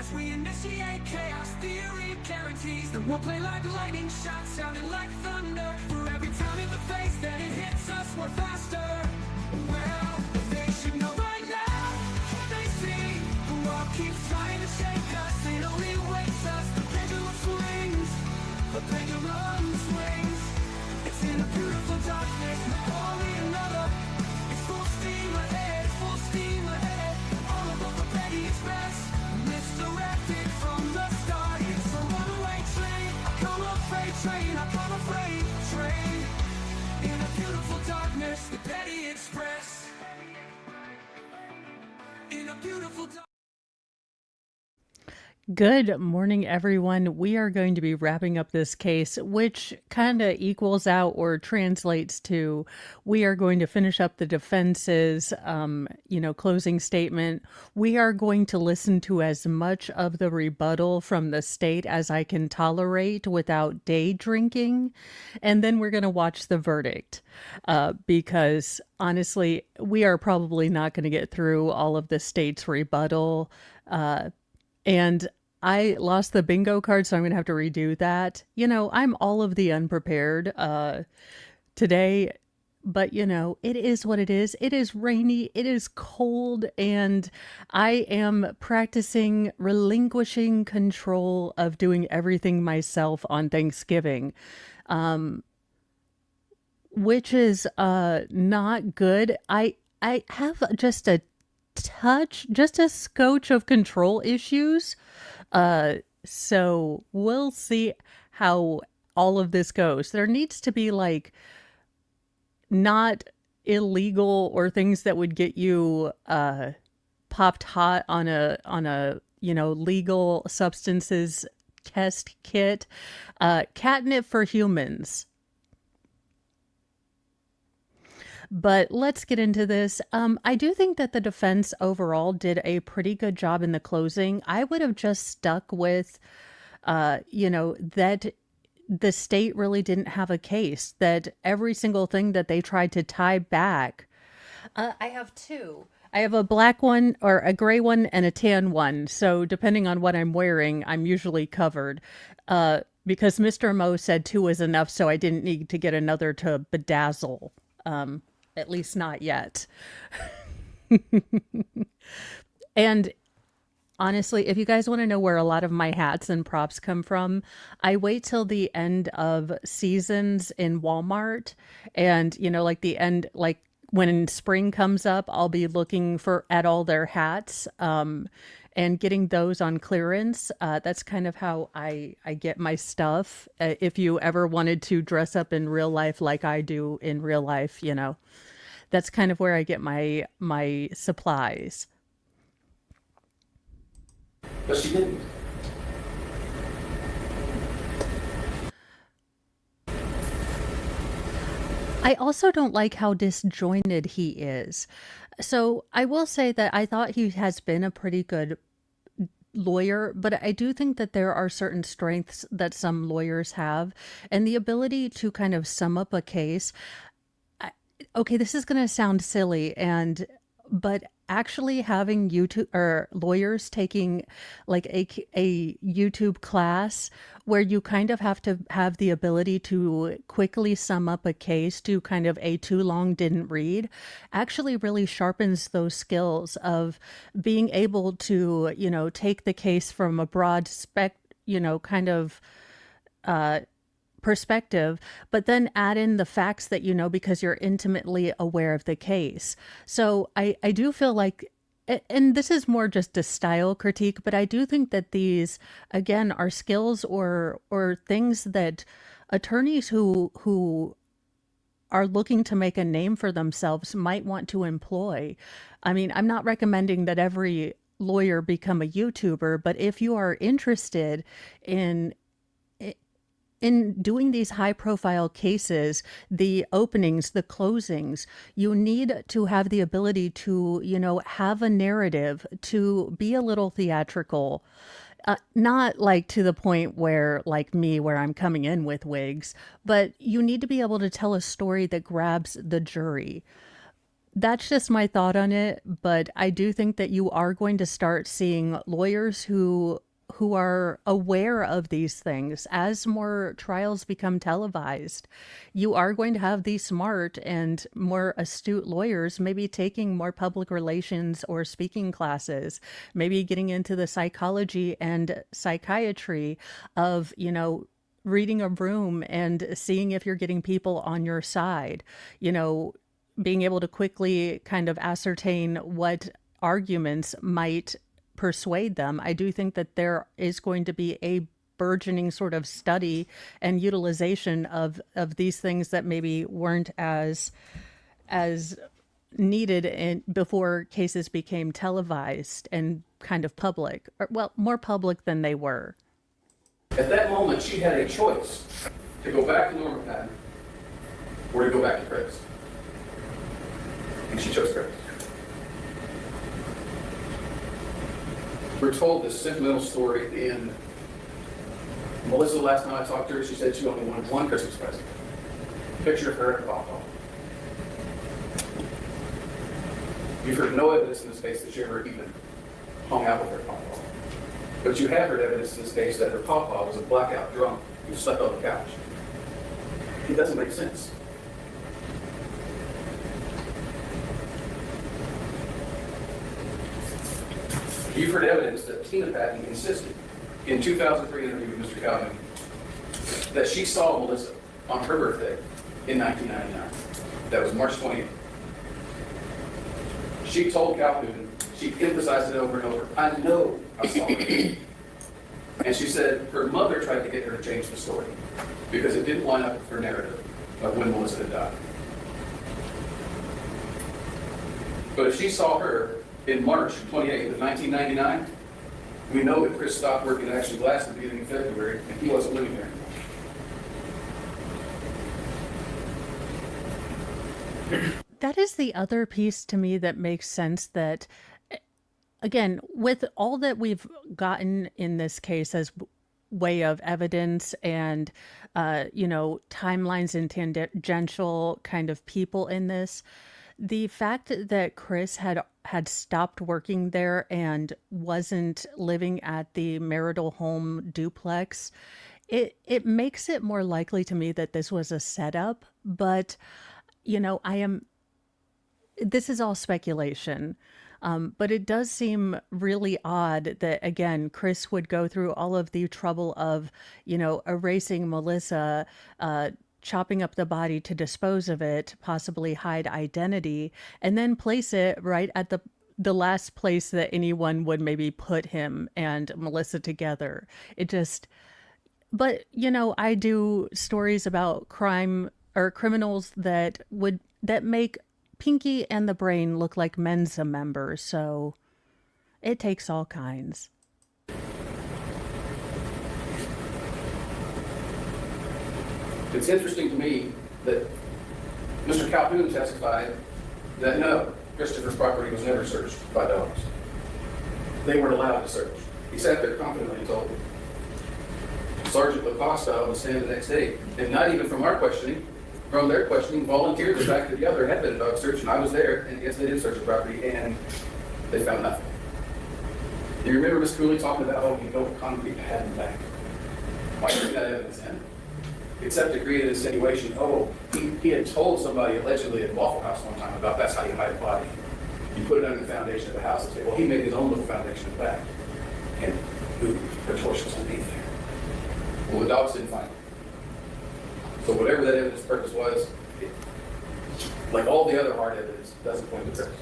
as we initiate chaos theory guarantees that we'll play like lightning shots sounding like thunder. For every time in the face that it hits us, we're faster. Well, they should know by now. Can they see? The world keeps trying to shake us. It only waits us. The pendulum swings. The pendulum swings. It's in a beautiful darkness. Only another. It's full steam ahead. Full steam ahead. All about the Petty Express. Misdirected from the start. It's a runaway train. I come a freight train. I come a freight train. In a beautiful darkness, the Petty Express. In a beautiful darkness. Good morning, everyone. We are going to be wrapping up this case, which kind of equals out or translates to we are going to finish up the defense's, closing statement. We are going to listen to as much of the rebuttal from the state as I can tolerate without day drinking. And then we're going to watch the verdict because honestly, we are probably not going to get through all of the state's rebuttal. And I lost the bingo card, so I'm going to have to redo that. I'm all of the unprepared today, but it is what it is. It is rainy, it is cold, and I am practicing relinquishing control of doing everything myself on Thanksgiving, which is not good. I have just a scotch of control issues. So we'll see how all of this goes. There needs to be not illegal or things that would get you popped hot on a legal substances test kit. Catnip for humans. But let's get into this. I do think that the defense overall did a pretty good job in the closing. I would have just stuck with, that the state really didn't have a case, that every single thing that they tried to tie back. I have two. I have a black one or a gray one and a tan one. So depending on what I'm wearing, I'm usually covered. Because Mr. Mo said two was enough, so I didn't need to get another to bedazzle. At least not yet. And honestly, if you guys want to know where a lot of my hats and props come from, I wait till the end of seasons in Walmart. And, the end, when spring comes up, I'll be looking at all their hats and getting those on clearance. That's kind of how I get my stuff. If you ever wanted to dress up in real life like I do in real life, that's kind of where I get my supplies. But she didn't. I also don't like how disjointed he is. So I will say that I thought he has been a pretty good lawyer, but I do think that there are certain strengths that some lawyers have, and the ability to kind of sum up a case. Okay, this is going to sound silly, but actually having YouTube or lawyers taking a YouTube class where you kind of have to have the ability to quickly sum up a case to kind of a too long didn't read actually really sharpens those skills of being able to, take the case from a broad perspective, but then add in the facts that because you're intimately aware of the case. So I do feel like, and this is more just a style critique, but I do think that these, again, are skills or things that attorneys who are looking to make a name for themselves might want to employ. I mean, I'm not recommending that every lawyer become a YouTuber, but if you are interested in doing these high profile cases, the openings, the closings, you need to have the ability to, have a narrative, to be a little theatrical, not to the point where me, where I'm coming in with wigs, but you need to be able to tell a story that grabs the jury. That's just my thought on it, but I do think that you are going to start seeing lawyers who are aware of these things as more trials become televised. You are going to have these smart and more astute lawyers maybe taking more public relations or speaking classes, maybe getting into the psychology and psychiatry of, reading a room and seeing if you're getting people on your side, you know, being able to quickly kind of ascertain what arguments might persuade them. I do think that there is going to be a burgeoning sort of study and utilization of these things that maybe weren't as needed in before cases became televised and kind of public, or well, more public than they were. At that moment, she had a choice to go back to Norma Patton or to go back to Chris. And she chose Chris. We're told this sentimental story at the end. Melissa, last time I talked to her, she said she only wanted one Christmas present. Picture of her at a pop. You've heard no evidence in this case that she ever even hung out with her papa. But you have heard evidence in this case that her papa was a blackout drunk who slept on the couch. It doesn't make sense. You've heard evidence that Tina Patton insisted in 2003 interview with Mr. Calhoun that she saw Melissa on her birthday in 1999. That was March 28th. She told Calhoun, she emphasized it over and over, I know I saw her. And she said her mother tried to get her to change the story because it didn't line up with her narrative of when Melissa had died. But if she saw her in March 28th of 1999, we know that Chris stopped working at Action Glass at the beginning of February, and he wasn't living there anymore. That is the other piece to me that makes sense that, again, with all that we've gotten in this case as way of evidence and, timelines and tangential kind of people in this, the fact that Chris had stopped working there and wasn't living at the marital home duplex, it makes it more likely to me that this was a setup. But, this is all speculation. But it does seem really odd that, again, Chris would go through all of the trouble of, erasing Melissa, chopping up the body to dispose of it, possibly hide identity, and then place it right at the last place that anyone would maybe put him and Melissa together. It just, but I do stories about crime or criminals that make Pinky and the Brain look like Mensa members, so it takes all kinds. It's interesting to me that Mr. Calhoun testified that no, Christopher's property was never searched by dogs. They weren't allowed to search. He sat there confidently and told me. Sergeant LaCosta on the stand the next day, and not even from our questioning, from their questioning, volunteered the fact that the other had been a dog search, and I was there, and yes, they did search the property, and they found nothing. Do you remember Ms. Cooley talking about, oh, you built a concrete pad in the back? Why didn't that evidence in? Except to create an insinuation, oh, he had told somebody allegedly at Waffle House one time about that's how you hide a body. You put it under the foundation of the house and say, well, he made his own little foundation in the back. And ooh, the torch was underneath there. Well, the dogs didn't find it. So whatever that evidence purpose was, like all the other hard evidence, doesn't point to Chris.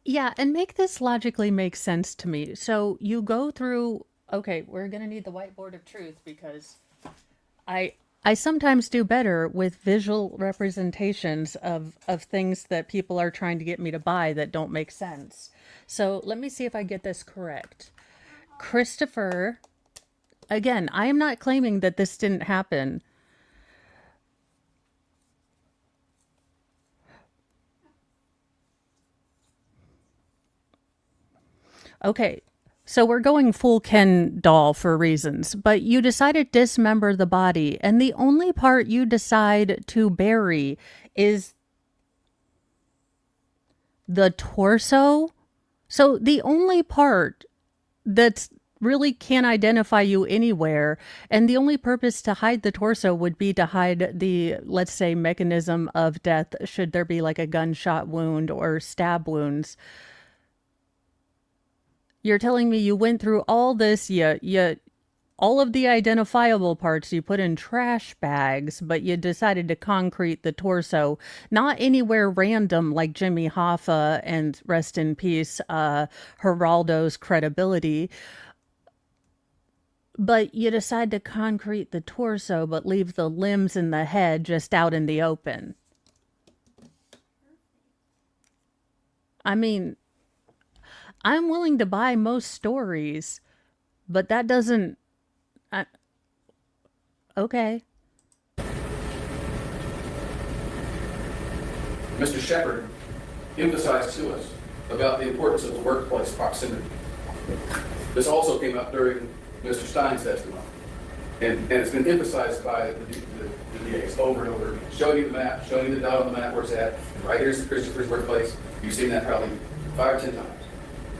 Yeah, and make this logically make sense to me. So you go through, okay, we're going to need the whiteboard of truth because I sometimes do better with visual representations of things that people are trying to get me to buy that don't make sense. So let me see if I get this correct. Christopher, again, I am not claiming that this didn't happen. Okay, So we're going full Ken doll for reasons, but you decide to dismember the body, and the only part you decide to bury is the torso. So the only part that's really can't identify you anywhere, and the only purpose to hide the torso would be to hide the, let's say, mechanism of death should there be like a gunshot wound or stab wounds. You're telling me you went through all this, all of the identifiable parts you put in trash bags, but you decided to concrete the torso, not anywhere random like Jimmy Hoffa and rest in peace, Geraldo's credibility. But you decide to concrete the torso, but leave the limbs and the head just out in the open. I mean, I'm willing to buy most stories, but that doesn't. Okay. Mr. Shepard emphasized to us about the importance of the workplace proximity. This also came up during Mr. Stein's testimony, and it's been emphasized by the DAs over and over again. Showing you the map, showing you the dot on the map where it's at, and right here's Christopher's workplace. You've seen that probably 5 or 10 times,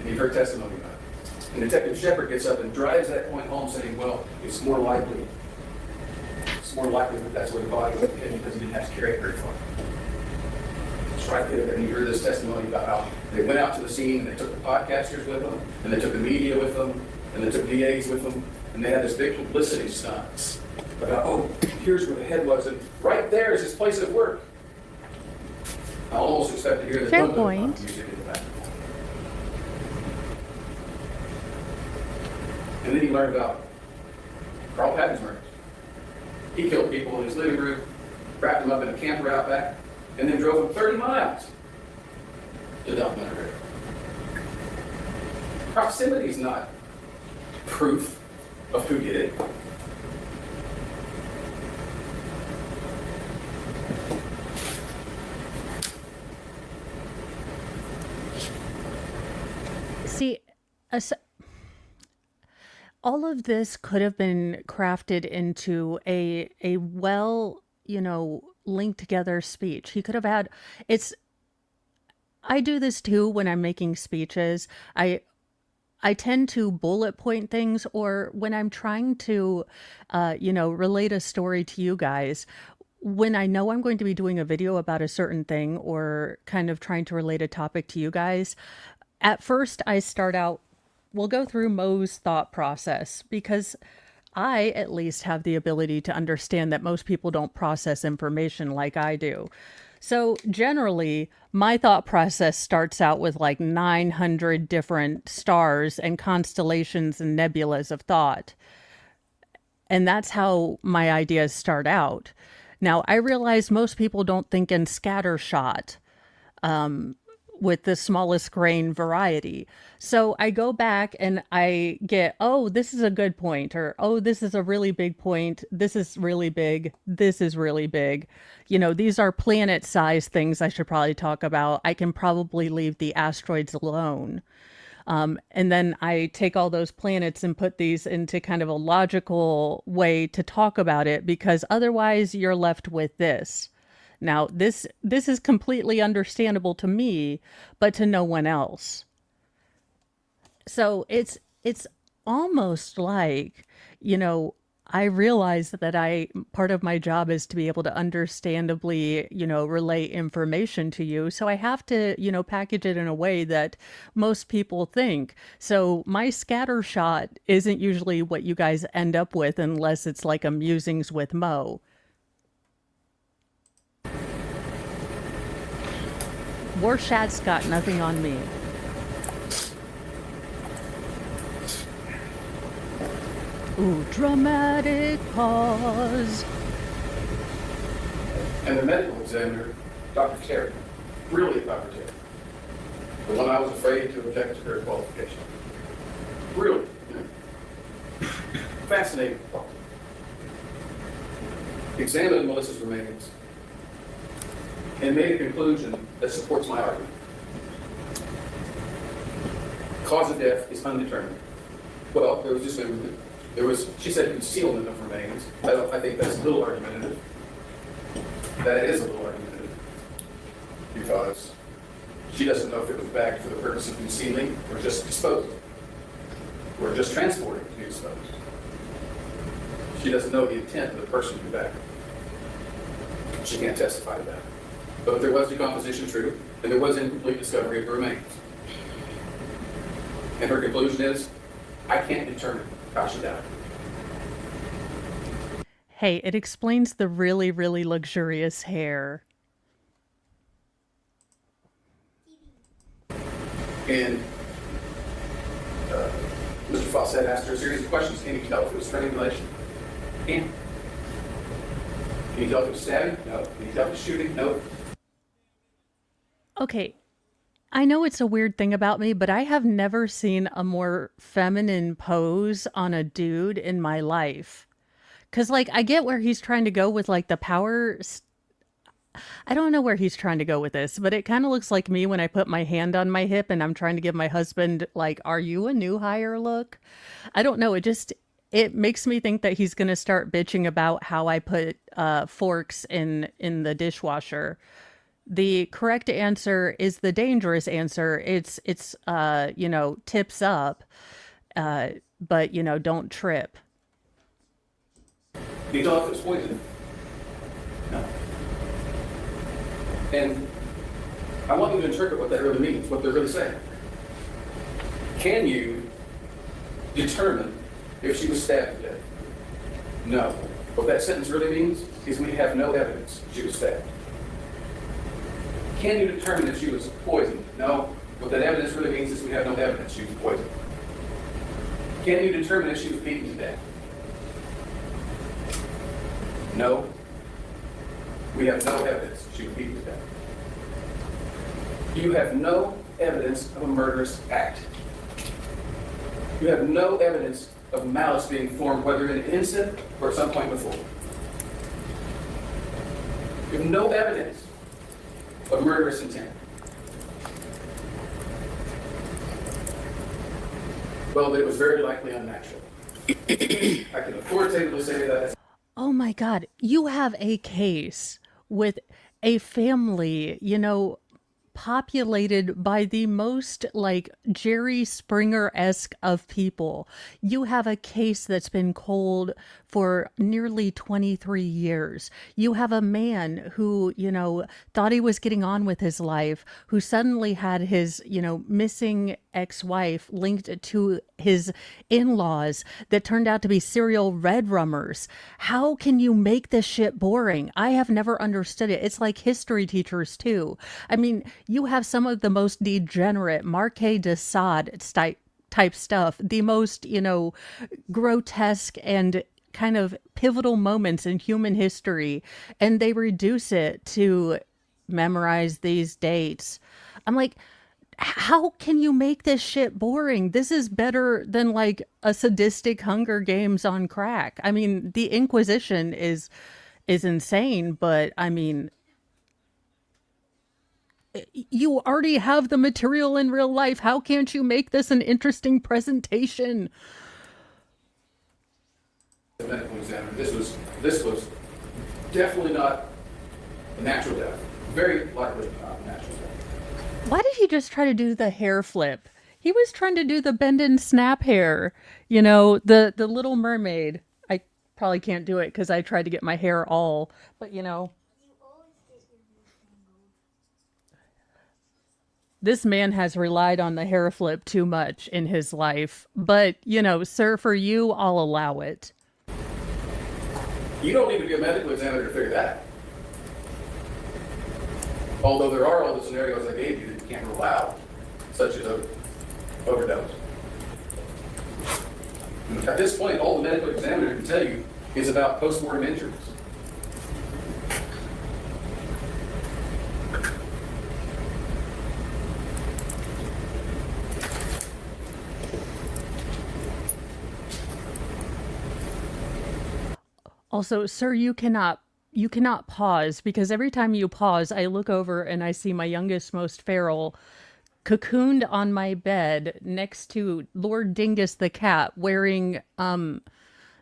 and you've heard testimony about it. And Detective Shepard gets up and drives that point home saying, well, it's more likely that that's where the body was hidden because he didn't have to carry it very far. It's right there. And you heard this testimony about how they went out to the scene and they took the podcasters with them, and they took the media with them, and they took DAs with them, and they had this big publicity stunt about, oh, here's where the head was, and right there is his place of work. I almost expect to hear the Fair dum-dum point. music in the back. And then he learned about Carl Patton's murder. He killed people in his living room, wrapped them up in a camper out back, and then drove them 30 miles to dump them in a river. Proximity is not proof of who did it. See, all of this could have been crafted into a well, linked together speech. He could have had I do this too when I'm making speeches. I tend to bullet point things, or when I'm trying to, relate a story to you guys. When I know I'm going to be doing a video about a certain thing or kind of trying to relate a topic to you guys, at first I start out, we'll go through Mo's thought process, because I at least have the ability to understand that most people don't process information like I do. So generally, my thought process starts out with like 900 different stars and constellations and nebulas of thought. And that's how my ideas start out. Now, I realize most people don't think in scattershot with the smallest grain variety. So I go back and I get, oh, this is a good point, or, oh, this is a really big point. This is really big. This is really big. These are planet-sized things I should probably talk about. I can probably leave the asteroids alone. And then I take all those planets and put these into kind of a logical way to talk about it, because otherwise you're left with this. Now, this is completely understandable to me, but to no one else. So it's almost like, I realize that part of my job is to be able to understandably, relay information to you. So I have to, package it in a way that most people think. So my scattershot isn't usually what you guys end up with, unless it's like a musings with Mo. Warshat's got nothing on me. Ooh, dramatic pause. And the medical examiner, Dr. Terry, really Dr. Terry, the one I was afraid to object to her qualification. Really, fascinating. Examined Melissa's remains and made a conclusion that supports my argument. Cause of death is undetermined. Well, there was just she said concealment of remains. I think that's a little argumentative. That is a little argumentative. Because she doesn't know if it was bagged for the purpose of concealing or just disposing. Or just transporting to be disposed. She doesn't know the intent of the person who bagged it. She can't testify to that. But there was decomposition, true, and there was incomplete discovery of the remains. And her conclusion is, I can't determine how she died. Hey, it explains the really, really luxurious hair. And Mr. Fawcett asked her a series of questions. Can you tell if it was strangulation? Can you tell if it was stabbing? No. Can you tell if it was shooting? No. Okay, I know it's a weird thing about me, but I have never seen a more feminine pose on a dude in my life. Because, like, I get where he's trying to go with, like, the power. I don't know where he's trying to go with this, but it kind of looks like me when I put my hand on my hip and I'm trying to give my husband, like, are you a new hire look? I don't know. It makes me think that he's going to start bitching about how I put forks in the dishwasher. The correct answer is the dangerous answer. It's tips up, but, don't trip. Can you tell if it was poison? No. And I want you to interpret what that really means, what they're really saying. Can you determine if she was stabbed to death? No. What that sentence really means is we have no evidence she was stabbed. Can you determine if she was poisoned? No. What that evidence really means is we have no evidence she was poisoned. Can you determine if she was beaten to death? No. We have no evidence she was beaten to death. You have no evidence of a murderous act. You have no evidence of malice being formed, whether in an instant or at some point before. You have no evidence of murderous intent. Well, but it was very likely unnatural. I can authoritatively say that. Oh my God, you have a case with a family, populated by the most like Jerry Springer-esque of people. You have a case that's been cold for nearly 23 years. You have a man who, thought he was getting on with his life, who suddenly had his, missing ex-wife linked to his in-laws that turned out to be serial red rummers. How can you make this shit boring? I have never understood it. It's like history teachers too. I mean, you have some of the most degenerate Marquis de Sade type stuff, the most, grotesque and kind of pivotal moments in human history, and they reduce it to memorize these dates. I'm like, how can you make this shit boring? This is better than like a sadistic Hunger Games on crack. I mean, the Inquisition is insane, but I mean, you already have the material in real life. How can't you make this an interesting presentation? The medical examiner, this was definitely not a natural death. Very likely not a natural death. Why did he just try to do the hair flip? He was trying to do the bend and snap hair, the Little Mermaid. I probably can't do it because I tried to get my hair all, but this man has relied on the hair flip too much in his life. But, sir, for you, I'll allow it. You don't need to be a medical examiner to figure that out. Although there are all the scenarios I gave you that you can't rule out, such as overdose. At this point, all the medical examiner can tell you is about post-mortem injuries. Also, sir, you cannot pause, because every time you pause, I look over and I see my youngest, most feral cocooned on my bed next to Lord Dingus the cat wearing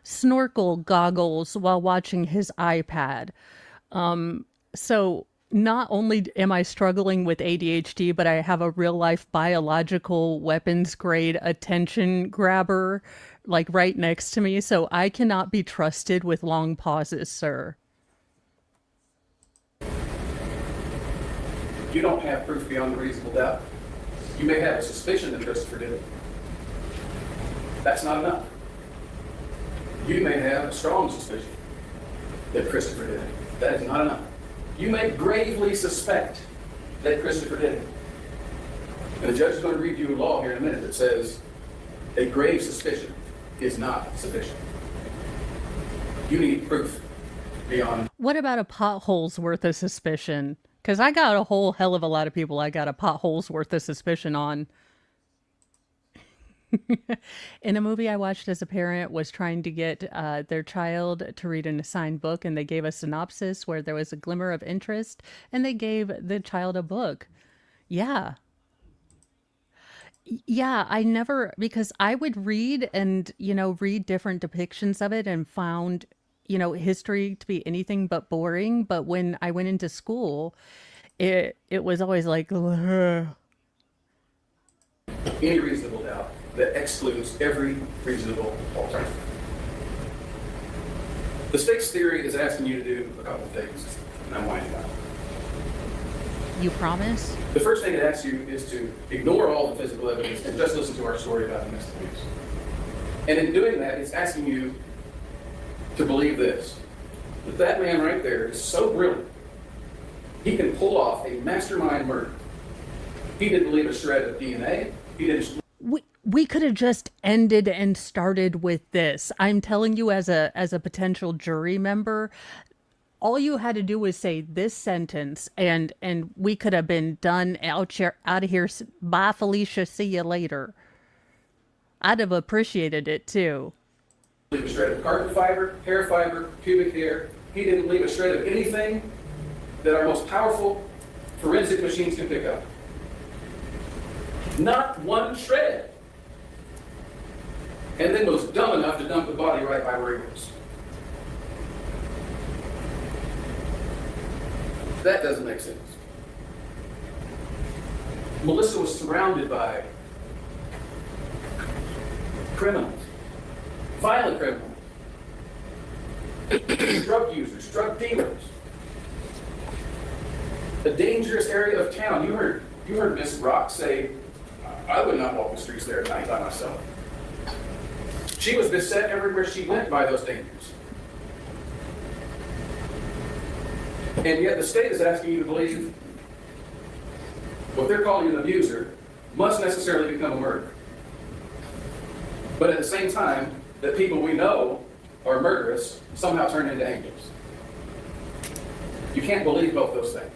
snorkel goggles while watching his iPad. So not only am I struggling with ADHD, but I have a real life biological weapons grade attention grabber like right next to me. So I cannot be trusted with long pauses, sir. You don't have proof beyond a reasonable doubt. You may have a suspicion that Christopher did it. That's not enough. You may have a strong suspicion that Christopher did it. That is not enough. You may gravely suspect that Christopher did it. And the judge is going to read you a law here in a minute that says a grave suspicion is not sufficient. You need proof beyond. What about a pothole's worth of suspicion? Because I got a whole hell of a lot of people I got a pothole's worth of suspicion on. In a movie I watched as a parent was trying to get their child to read an assigned book, and they gave a synopsis where there was a glimmer of interest, and they gave the child a book. Yeah. Yeah, I never, because I would read and, read different depictions of it and found, history to be anything but boring. But when I went into school, it was always like, ugh. Any reasonable doubt that excludes every reasonable alternative. The state's theory is asking you to do a couple of things, and I'm winding up. You promise? The first thing it asks you is to ignore all the physical evidence and just listen to our story about domestic abuse. And in doing that, it's asking you to believe this, that that man right there is so brilliant, he can pull off a mastermind murder. He didn't leave a shred of DNA. He didn't. We could have just ended and started with this. I'm telling you, as a potential jury member, all you had to do was say this sentence, and we could have been done out of here. Bye, Felicia. See you later. I'd have appreciated it too. Leave a shred of carbon fiber, hair fiber, pubic hair. He didn't leave a shred of anything that our most powerful forensic machines can pick up. Not one shred. And then was dumb enough to dump the body right by where he was. That doesn't make sense. Melissa was surrounded by criminals, violent criminals, drug users, drug dealers, a dangerous area of town. You heard Miss Rock say, I would not walk the streets there at night by myself. She was beset everywhere she went by those dangers. And yet the state is asking you to believe what they're calling an abuser must necessarily become a murderer. But at the same time, that people we know are murderous somehow turn into angels. You can't believe both those things.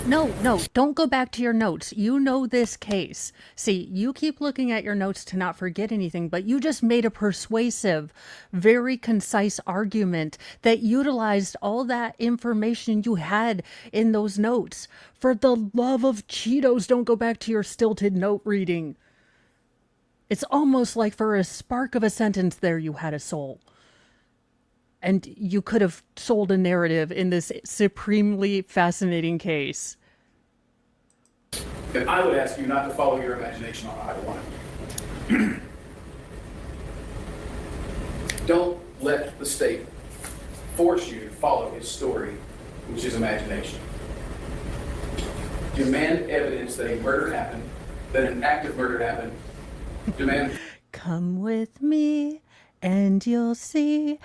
No, don't go back to your notes. You know this case. See, you keep looking at your notes to not forget anything, but you just made a persuasive, very concise argument that utilized all that information you had in those notes. For the love of Cheetos, don't go back to your stilted note reading. It's almost like for a spark of a sentence there you had a soul. And you could have sold a narrative in this supremely fascinating case. And I would ask you not to follow your imagination on either one of you. Don't let the state force you to follow his story, which is imagination. Demand evidence that a murder happened, that an act of murder happened. Demand. Come with me and you'll see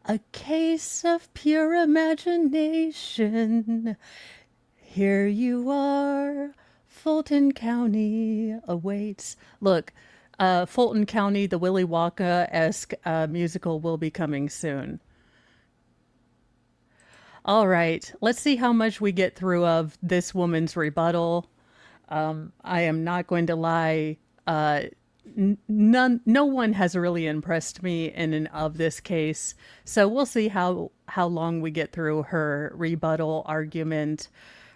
a case of pure imagination. Here you are, Fulton County awaits. Look, Fulton County, the Willy Wonka-esque musical will be coming soon. All right, let's see how much we get through of this woman's rebuttal. I am not going to lie. No one has really impressed me in and of this case. So we'll see how long we get through her rebuttal argument.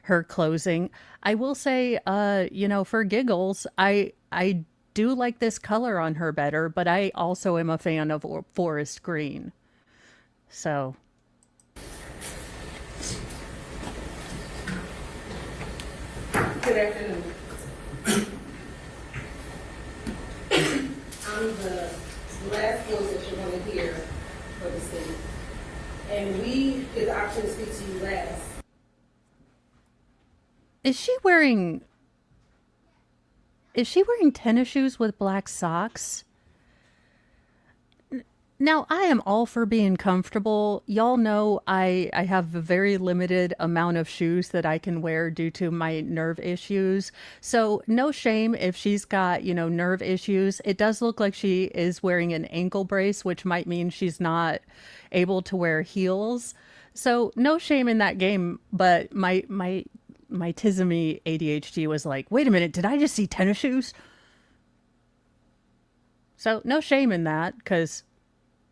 her closing. I will say, for giggles, I do like this color on her better, but I also am a fan of forest green. So, Good afternoon. I'm the last voice that you're going to hear for the city. And we get the option to speak to you last. is she wearing is she wearing tennis shoes with black socks? Now, I am all for being comfortable. Y'all know I have a very limited amount of shoes that I can wear due to my nerve issues. So, no shame if she's got, nerve issues. It does look like she is wearing an ankle brace, which might mean she's not able to wear heels. So, no shame in that game, but my Tizzy ADHD was like, "Wait a minute, did I just see tennis shoes?" So, no shame in that cuz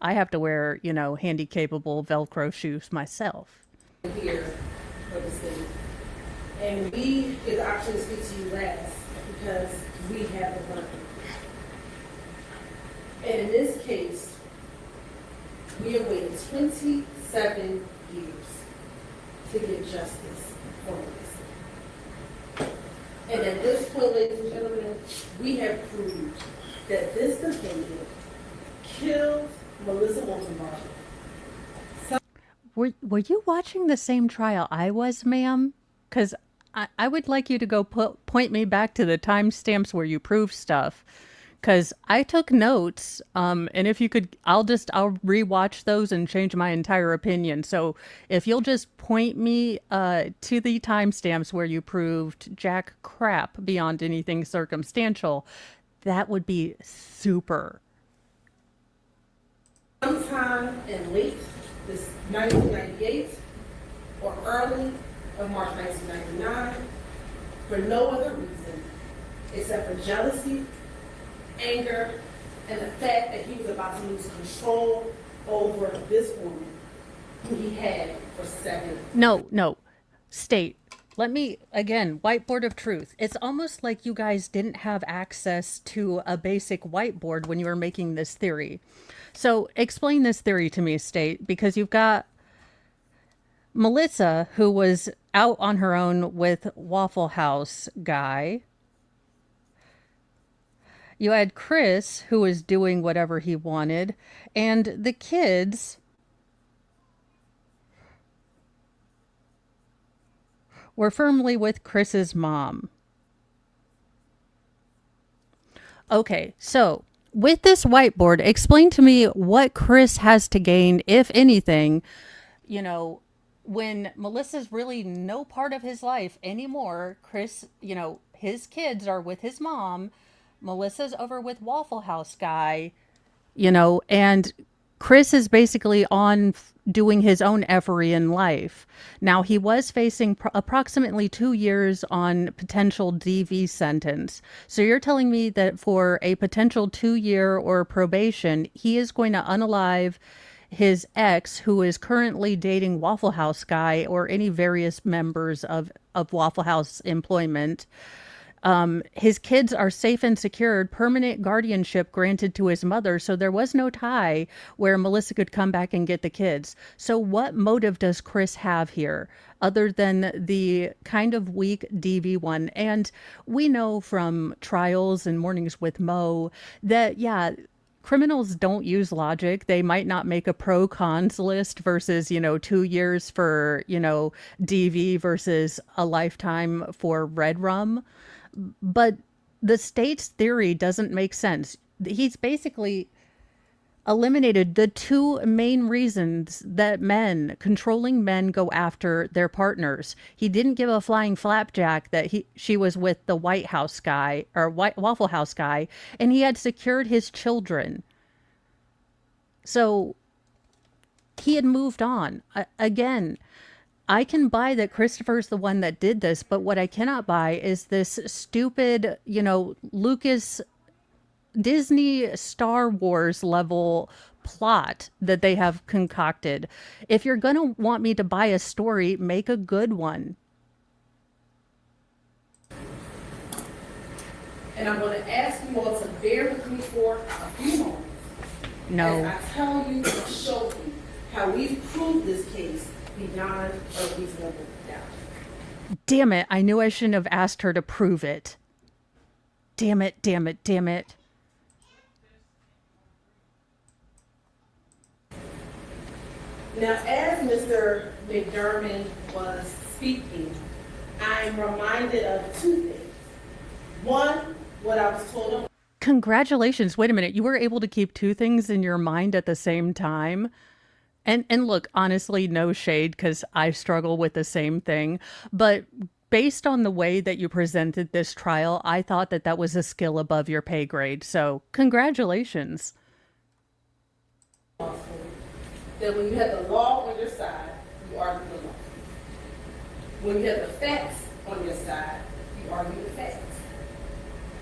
I have to wear, handy capable Velcro shoes myself. Here for the city. And we get the option to speak to you last because we have the money. And in this case, we have waited 27 years to get justice for this. And at this point, ladies and gentlemen, we have proved that this defendant killed Melissa Wolfenbarger. Were you watching the same trial I was, ma'am? Because I would like you to go point me back to the timestamps where you prove stuff. Because I took notes, and if you could, I'll rewatch those and change my entire opinion. So if you'll just point me to the timestamps where you proved jack crap beyond anything circumstantial, that would be super. Sometime in late this 1998 or early of March 1999, for no other reason except for jealousy, anger, and the fact that he was about to lose control over this woman who he had for 7 years. No. State. Let me, again, whiteboard of truth. It's almost like you guys didn't have access to a basic whiteboard when you were making this theory. So explain this theory to me, State, because you've got Melissa, who was out on her own with Waffle House guy. You had Chris, who was doing whatever he wanted, and the kids were firmly with Chris's mom. Okay, so with this whiteboard, explain to me what Chris has to gain, if anything, when Melissa's really no part of his life anymore. Chris, his kids are with his mom. Melissa's over with Waffle House guy, and Chris is basically on doing his own effery in life. Now, he was facing approximately 2 years on potential DV sentence. So you're telling me that for a potential 2-year or probation, he is going to unalive his ex, who is currently dating Waffle House guy or any various members of Waffle House employment. His kids are safe and secured, permanent guardianship granted to his mother, so there was no tie where Melissa could come back and get the kids. So what motive does Chris have here other than the kind of weak DV one? And we know from trials and Mornings with Mo that, criminals don't use logic. They might not make a pro cons list versus, 2 years for, DV versus a lifetime for red rum. But the state's theory doesn't make sense. He's basically eliminated the 2 main reasons that controlling men go after their partners. He didn't give a flying flapjack that she was with the White House guy or Waffle House guy, and he had secured his children. So he had moved on. Again, I can buy that Christopher's the one that did this, but what I cannot buy is this stupid, Lucas Disney Star Wars level plot that they have concocted. If you're going to want me to buy a story, make a good one. And I'm going to ask you all to bear with me for a few moments. No. As I tell you and show you how we've proved this case beyond a reasonable doubt. Damn it. I knew I shouldn't have asked her to prove it. Damn it, damn it, damn it. Now, as Mr. McDermott was speaking, I'm reminded of two things. One, what I was told him. Congratulations. Wait a minute. You were able to keep two things in your mind at the same time. And look, honestly, no shade, because I struggle with the same thing. But based on the way that you presented this trial, I thought that that was a skill above your pay grade. So congratulations. That when you have the law on your side, you argue the law. When you have the facts on your side, you argue the facts.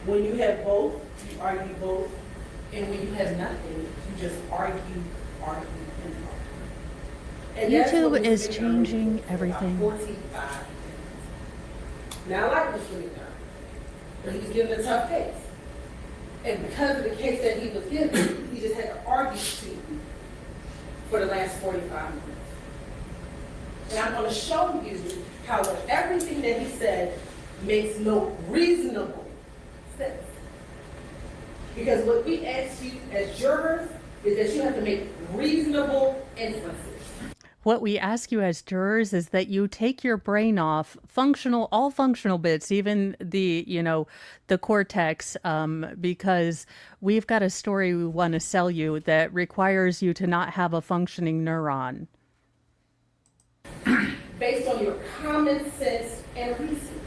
When you have both, you argue both. And when you have nothing, you just argue, and argue. And that's what YouTube Mr. is McDermott changing did for about everything. 45 minutes. Now, I like Mr. McDermott, but he was given a tough case. And because of the case that he was given, he just had to argue to you for the last 45 minutes. And I'm going to show you how everything that he said makes no reasonable sense. Because what we ask you as jurors is that you have to make reasonable inferences. What we ask you as jurors is that you take your brain off all functional bits, even the, the cortex, because we've got a story we want to sell you that requires you to not have a functioning neuron. Based on your common sense and reason.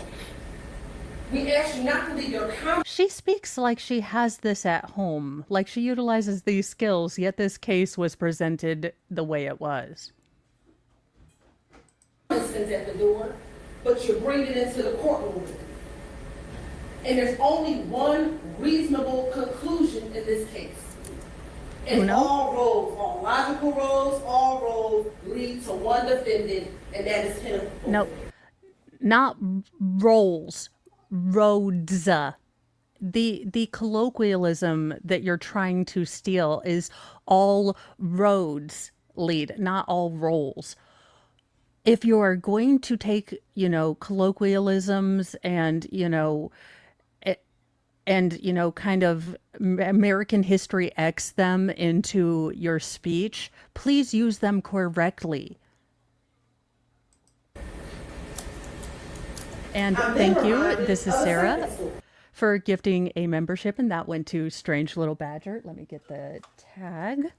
We ask you not to leave your common She speaks like she has this at home, like she utilizes these skills, yet this case was presented the way it was. sense at the door, but you bring it into the courtroom. And there's only one reasonable conclusion in this case. And all roads, all logical roads, all roads lead to one defendant, and that is him. No, not roles, roads. The colloquialism that you're trying to steal is all roads lead, not all roles. If you are going to take, colloquialisms and, kind of American History X them into your speech, please use them correctly. And thank you. This is Sarah for gifting a membership, and that went to Strange Little Badger. Let me get the tag.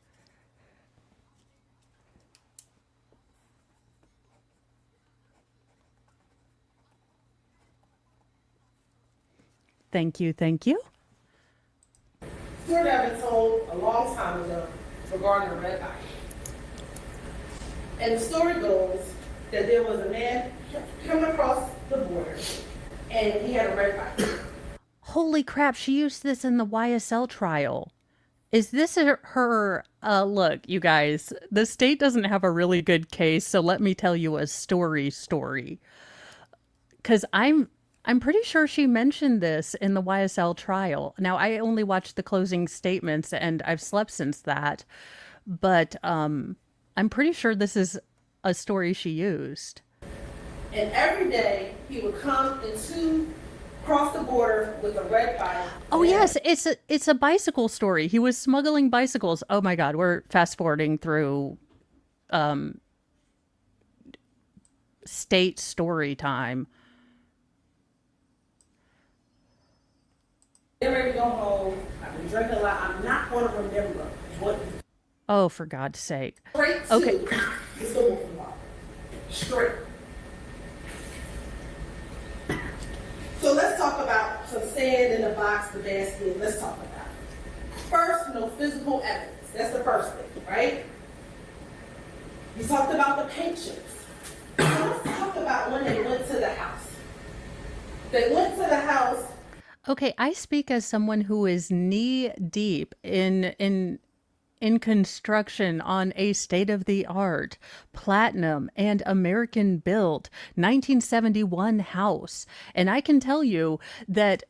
Thank you, thank you. Story I've been told a long time ago regarding a red eye. And the story goes that there was a man coming across the border, and he had a red eye. Holy crap, she used this in the YSL trial. Is this her, look, you guys, the state doesn't have a really good case, so let me tell you a story. Because I'm pretty sure she mentioned this in the YSL trial. Now, I only watched the closing statements, and I've slept since that. But I'm pretty sure this is a story she used. And every day, he would come cross the border with a red bike. Oh, yes, it's a bicycle story. He was smuggling bicycles. Oh, my God, we're fast forwarding through state story time. Get ready to go home. I've been drinking a lot. I'm not going to remember what. Oh, for God's sake. Straight to Okay. Mr. Wolfenbarger. Straight. So let's talk about some sand in the box, the basket. Let's talk about it. First, no physical evidence. That's the first thing, right? You talked about the paint chips. So let's talk about when they went to the house. They went to the house. Okay, I speak as someone who is knee deep in construction on a state-of-the-art, platinum and American-built 1971 house. And I can tell you that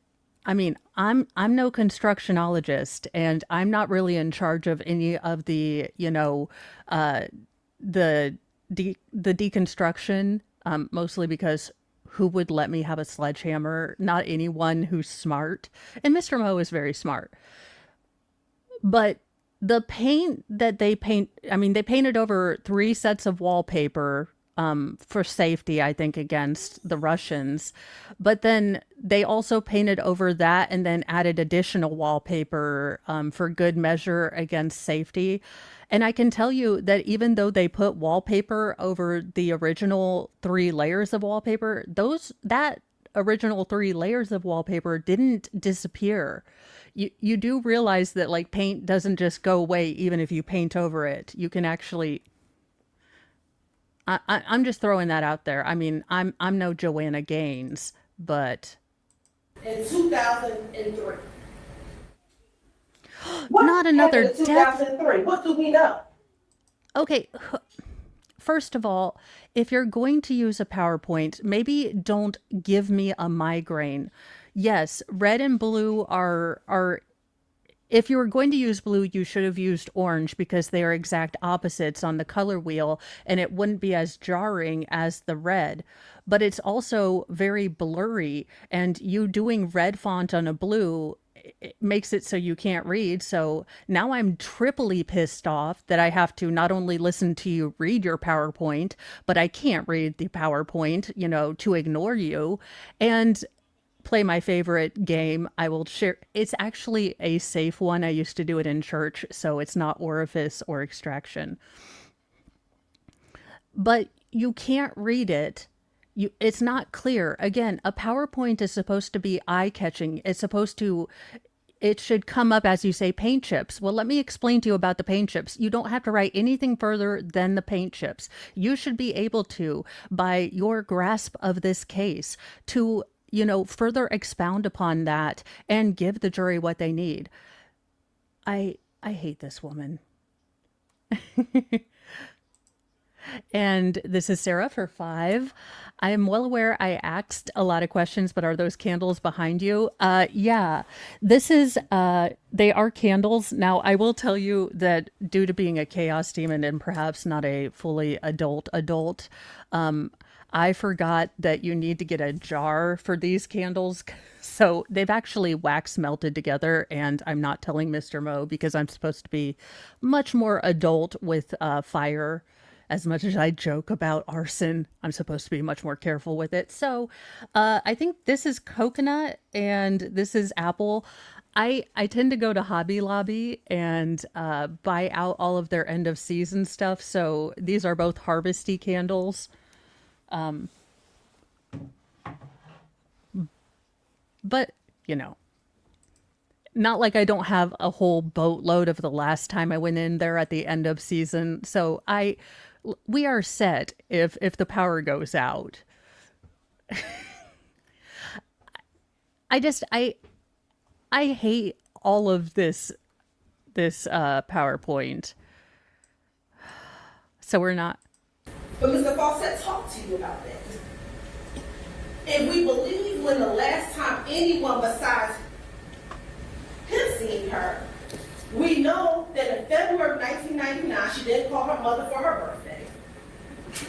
I mean, I'm no constructionologist, and I'm not really in charge of any of the, uh, the the deconstruction. Mostly because who would let me have a sledgehammer? Not anyone who's smart. And Mr. Mo is very smart. But the paint that they paint, I mean, they painted over 3 sets of wallpaper for safety, I think, against the Russians. But then they also painted over that and then added additional wallpaper for good measure against safety. And I can tell you that even though they put wallpaper over the original 3 layers of wallpaper, that original 3 layers of wallpaper didn't disappear. You do realize that like paint doesn't just go away even if you paint over it. You can actually. I'm just throwing that out there. I mean, I'm no Joanna Gaines, but In 2003. not another happened in death. 2003? What do we know? Okay, first of all, if you're going to use a PowerPoint, maybe don't give me a migraine. Yes, red and blue are if you were going to use blue, you should have used orange because they are exact opposites on the color wheel and it wouldn't be as jarring as the red. But it's also very blurry, and you doing red font on a blue it makes it so you can't read. So now I'm triply pissed off that I have to not only listen to you read your PowerPoint, but I can't read the PowerPoint, to ignore you. And play my favorite game. I will share. It's actually a safe one. I used to do it in church, so it's not orifice or extraction. But you can't read it. It's not clear. Again, a PowerPoint is supposed to be eye-catching. It should come up as you say paint chips. Well, let me explain to you about the paint chips. You don't have to write anything further than the paint chips. You should be able to, by your grasp of this case, to further expound upon that and give the jury what they need. I hate this woman. And this is Sarah for 5. I am well aware I asked a lot of questions, but are those candles behind you? Yeah, this is, they are candles. Now, I will tell you that due to being a chaos demon and perhaps not a fully adult, I forgot that you need to get a jar for these candles. So they've actually wax melted together, and I'm not telling Mr. Mo because I'm supposed to be much more adult with fire. As much as I joke about arson, I'm supposed to be much more careful with it. So I think this is coconut and this is apple. I tend to go to Hobby Lobby and buy out all of their end of season stuff. So these are both harvesty candles. But, not like I don't have a whole boatload of the last time I went in there at the end of season. So we are set if the power goes out. I hate all of this PowerPoint. So we're not. But Mr. Fawcett talked to you about that. And we believe when the last time anyone besides him seen her, we know that in February of 1999, she didn't call her mother for her birthday.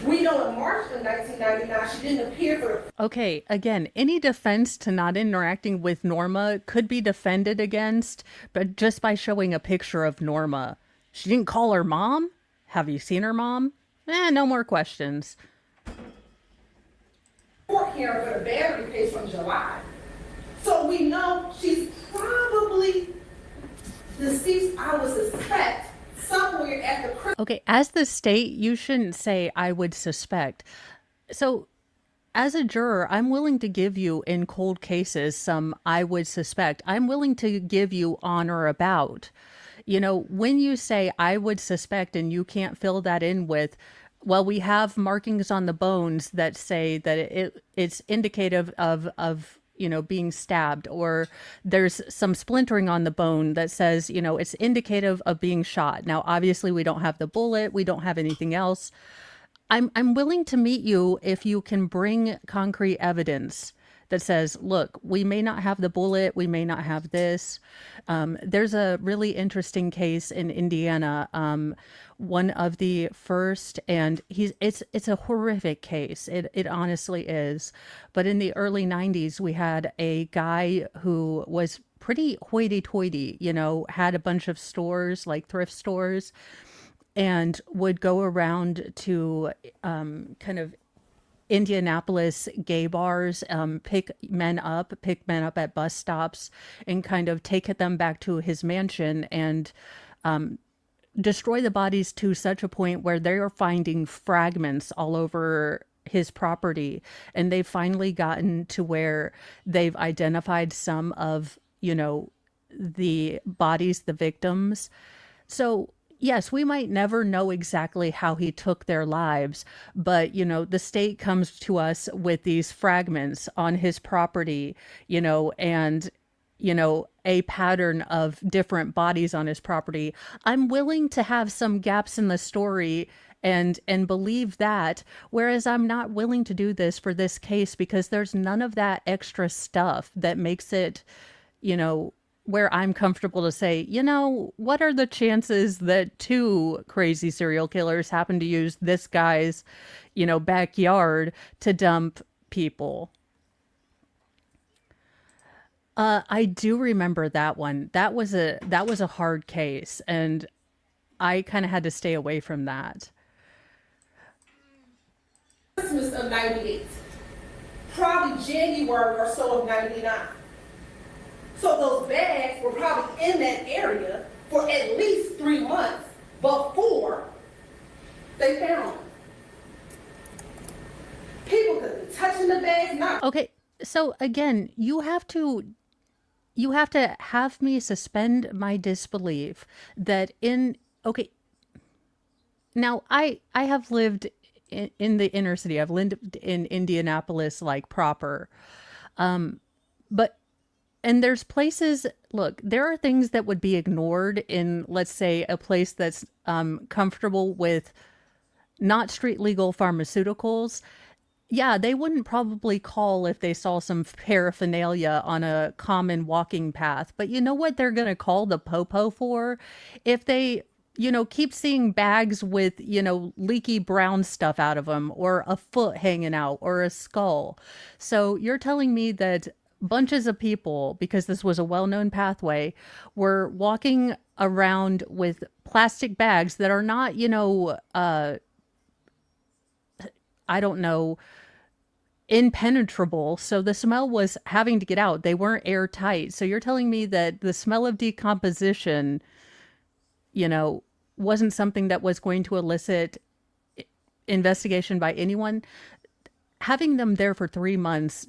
We know in March of 1999, she didn't appear for the... Okay, again, any defense to not interacting with Norma could be defended against, but just by showing a picture of Norma. She didn't call her mom? Have you seen her mom? No more questions. court hearing for the battery case from July. So we know she's probably deceased, I would suspect, somewhere at the... Okay, as the state, you shouldn't say I would suspect. So as a juror, I'm willing to give you in cold cases some I would suspect. I'm willing to give you on or about. You know, when you say I would suspect and you can't fill that in with, well, we have markings on the bones that say that it's indicative of you know, being stabbed, or there's some splintering on the bone that says, you know, it's indicative of being shot. Now, obviously, we don't have the bullet. We don't have anything else. I'm willing to meet you if you can bring concrete evidence that says, look, we may not have the bullet, we may not have this. There's a really interesting case in Indiana. One of the first, and it's a horrific case. It honestly is. But in the early 90s, we had a guy who was pretty hoity-toity, had a bunch of stores, like thrift stores, and would go around to kind of Indianapolis gay bars, pick men up at bus stops, and kind of take them back to his mansion and destroy the bodies to such a point where they are finding fragments all over his property. And they've finally gotten to where they've identified some of, the bodies, the victims. So yes, we might never know exactly how he took their lives, but, the state comes to us with these fragments on his property, and, a pattern of different bodies on his property. I'm willing to have some gaps in the story and believe that, whereas I'm not willing to do this for this case because there's none of that extra stuff that makes it, where I'm comfortable to say, what are the chances that two crazy serial killers happen to use this guy's, backyard to dump people? I do remember that one. That was a hard case, and I kind of had to stay away from that. Christmas of 98, probably January or so of 99. So those bags were probably in that area for at least 3 months before they found them. People could be touching the bags, not. Okay, so again, you have to have me suspend my disbelief that okay, now I have lived in the inner city. I've lived in Indianapolis, like proper, but and there's places, look, there are things that would be ignored in, let's say, a place that's comfortable with not street legal pharmaceuticals. Yeah, they wouldn't probably call if they saw some paraphernalia on a common walking path. But you know what they're going to call the popo for? If they, keep seeing bags with, leaky brown stuff out of them, or a foot hanging out, or a skull. So you're telling me that bunches of people, because this was a well-known pathway, were walking around with plastic bags that are not, I don't know, impenetrable. So the smell was having to get out. They weren't airtight. So you're telling me that the smell of decomposition, wasn't something that was going to elicit investigation by anyone? Having them there for 3 months,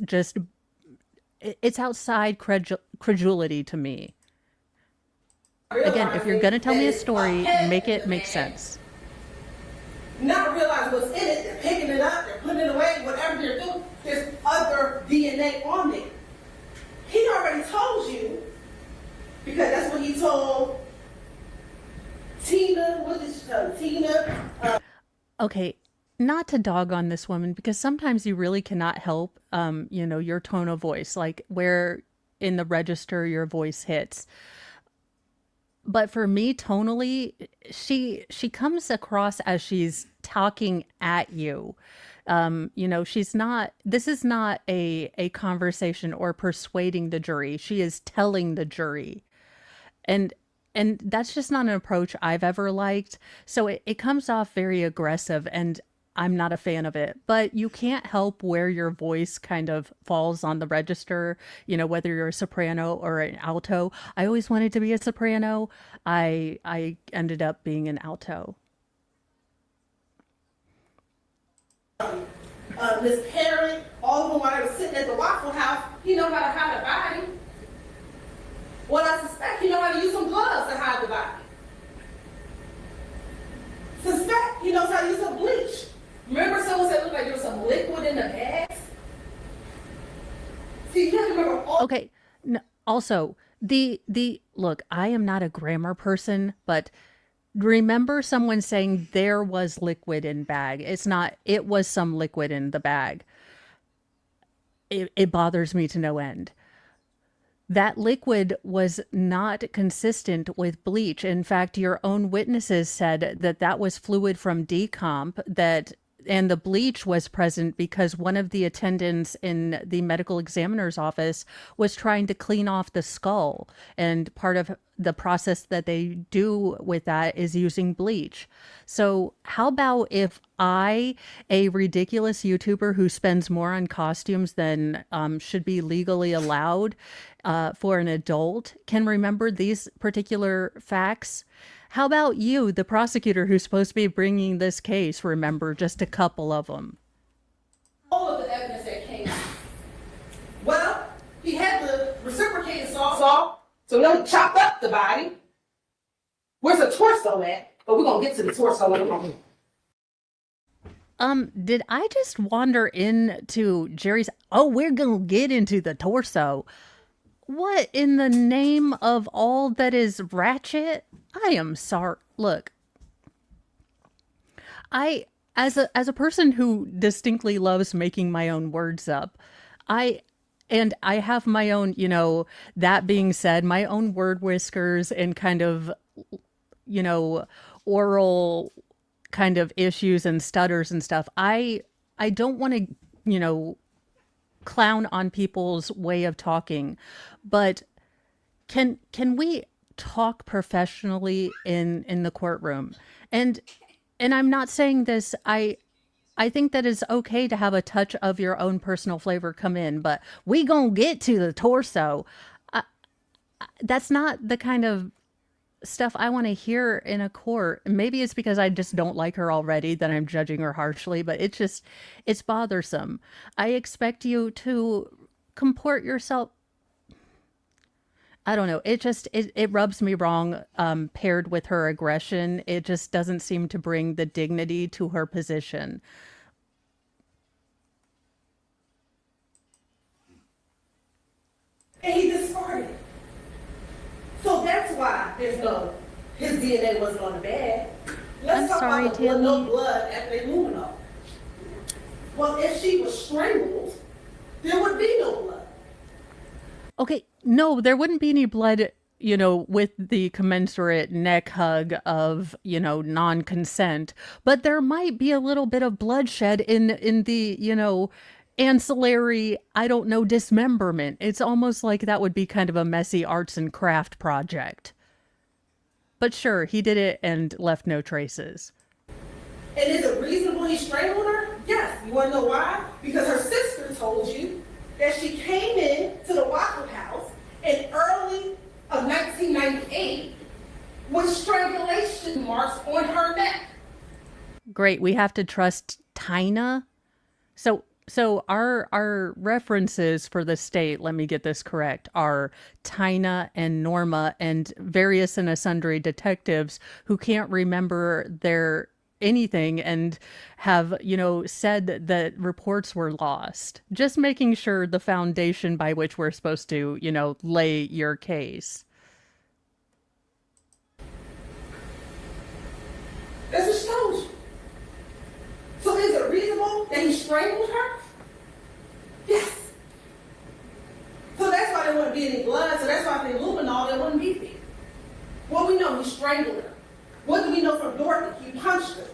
it's outside credulity to me. Again, if you're going to tell me a story, make it make sense. Not realize what's in it, they're picking it up, they're putting it away, whatever they're doing, there's other DNA on there. He already told you, because that's what he told Tina, what did she tell Tina? Okay, not to dog on this woman, because sometimes you really cannot help, your tone of voice, like where in the register your voice hits. But for me, tonally, she comes across as she's talking at you. She's not, this is not a conversation or persuading the jury. She is telling the jury. And that's just not an approach I've ever liked. So it comes off very aggressive, and I'm not a fan of it. But you can't help where your voice kind of falls on the register, whether you're a soprano or an alto. I always wanted to be a soprano. I ended up being an alto. Miss Perry, all of them while they were sitting at the Waffle House, he know how to hide a body. Well, I suspect he know how to use some gloves to hide the body. Suspect he knows how to use some bleach. Remember someone said it looked like there was some liquid in the bags? See, you have to remember all. Okay. No, also, look, I am not a grammar person, but remember someone saying there was liquid in bag. It's not, it was some liquid in the bag. it bothers me to no end. That liquid was not consistent with bleach. In fact, your own witnesses said that that was fluid from decomp, that and the bleach was present because one of the attendants in the medical examiner's office was trying to clean off the skull. And part of the process that they do with that is using bleach. So how about if I, a ridiculous YouTuber who spends more on costumes than should be legally allowed for an adult, can remember these particular facts? How about you, the prosecutor who's supposed to be bringing this case, remember just a couple of them? All of the evidence that came out. Well, he had the reciprocating saw, so we only chopped up the body. Where's the torso at? But we're gonna get to the torso in a moment. Did I just wander into Jerry's? Oh, we're gonna get into the torso. What in the name of all that is ratchet? I am sorry. Look, as a person who distinctly loves making my own words up, I have my own, that being said, my own word whiskers and kind of, oral kind of issues and stutters and stuff. I don't want to, clown on people's way of talking, but can we talk professionally in the courtroom? And I'm not saying this, I think that it's okay to have a touch of your own personal flavor come in, but we gonna get to the torso. That's not the kind of stuff I want to hear in a court. Maybe it's because I just don't like her already that I'm judging her harshly, but it's bothersome. I expect you to comport yourself. I don't know. It rubs me wrong, paired with her aggression. It just doesn't seem to bring the dignity to her position. And he discarded it. So that's why his DNA wasn't on the bag. Let's talk sorry, about the blood, Tammy. no blood at the luminol. Well, if she was strangled, there would be no blood. Okay, no, there wouldn't be any blood, with the commensurate neck hug of, non-consent, but there might be a little bit of bloodshed in the, ancillary, I don't know, dismemberment. It's almost like that would be kind of a messy arts and craft project. But sure, he did it and left no traces. And is it reasonable he strangled her? Yes. You want to know why? Because her sister told you that she came in to the Waffle House in early of 1998 with strangulation marks on her neck. Great, we have to trust Tina. So our references for the state, let me get this correct, are Tina and Norma and various and sundry detectives who can't remember their anything and have, said that reports were lost. Just making sure the foundation by which we're supposed to, lay your case. That's what she told you. So is it reasonable that he strangled her? Yes. So that's why there wouldn't be any blood. So that's why if they luminol, there wouldn't be there. What we know, he strangled her. What do we know from Dorothy? He punched her.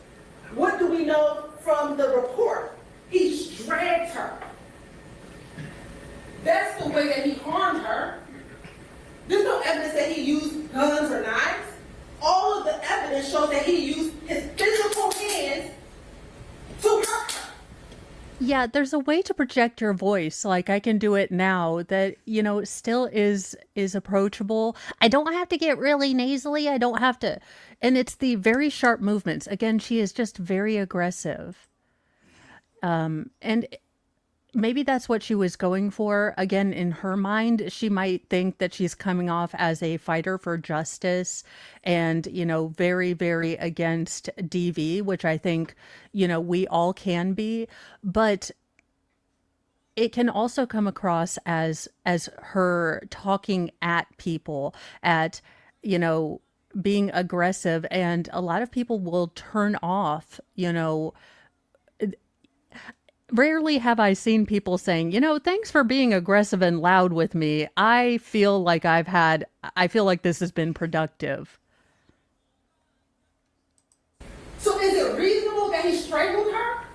What do we know from the report? He dragged her. That's the way that he harmed her. There's no evidence that he used guns or knives. All of the evidence shows that he used his physical hands to hurt her. Yeah, there's a way to project your voice, like I can do it now, that, still is approachable. I don't have to get really nasally. I don't have to. And it's the very sharp movements. Again, she is just very aggressive. And maybe that's what she was going for. Again, in her mind, she might think that she's coming off as a fighter for justice and, very, very against DV, which I think, we all can be. But it can also come across as her talking at people, at, being aggressive. And a lot of people will turn off, Rarely have I seen people saying, thanks for being aggressive and loud with me. I feel like this has been productive. So is it reasonable that he strangled her?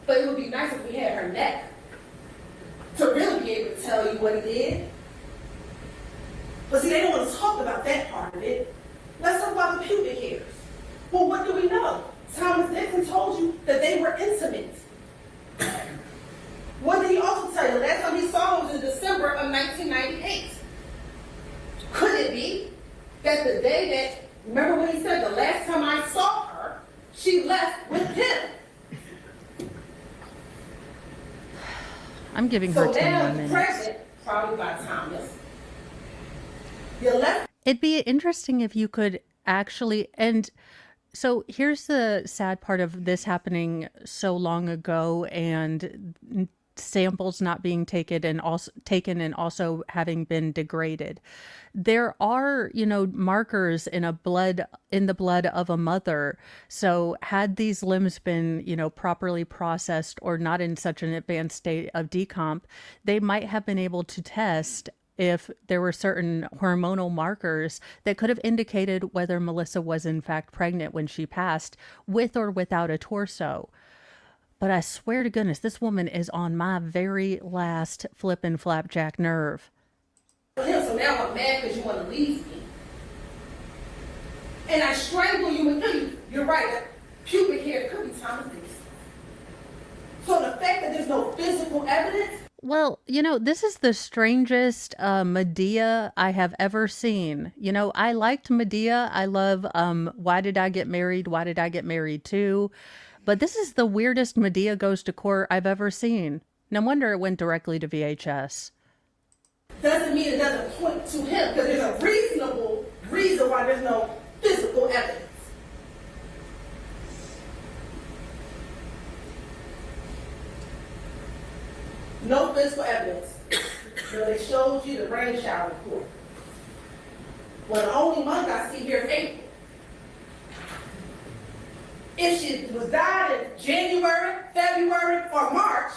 But it would be nice if we had her neck to really be able to tell you what he did. But see, they don't want to talk about that part of it. Let's talk about the pubic hairs. Well, what do we know? Thomas Dixon told you that they were intimate. What did he also tell you? Last time he saw her was in December of 1998. Could it be that the day that, remember what he said, the last time I saw her, she left with him? I'm giving her 10 more So now minutes. pregnant, probably by Thomas. You left. It'd be interesting if you could actually, and so here's the sad part of this happening so long ago and samples not being taken and also having been degraded. There are, markers in the blood of a mother. So had these limbs been, properly processed or not in such an advanced state of decomp, they might have been able to test if there were certain hormonal markers that could have indicated whether Melissa was in fact pregnant when she passed, with or without a torso. But I swear to goodness, this woman is on my very last flippin' flapjack nerve. So now I'm mad because you want to leave me. And I strangle you and kill you. You're right, that pubic hair could be Thomas Dixon. So the fact that there's no physical evidence. Well, this is the strangest Medea I have ever seen. I liked Medea. I love Why Did I Get Married? Why Did I Get Married Too? But this is the weirdest Medea goes to court I've ever seen. No wonder it went directly to VHS. Doesn't mean it doesn't point to him, because there's a reasonable reason why there's no physical evidence. No physical evidence. So they showed you the rain shower report. Well, the only month I see here is April. If she was died in January, February, or March,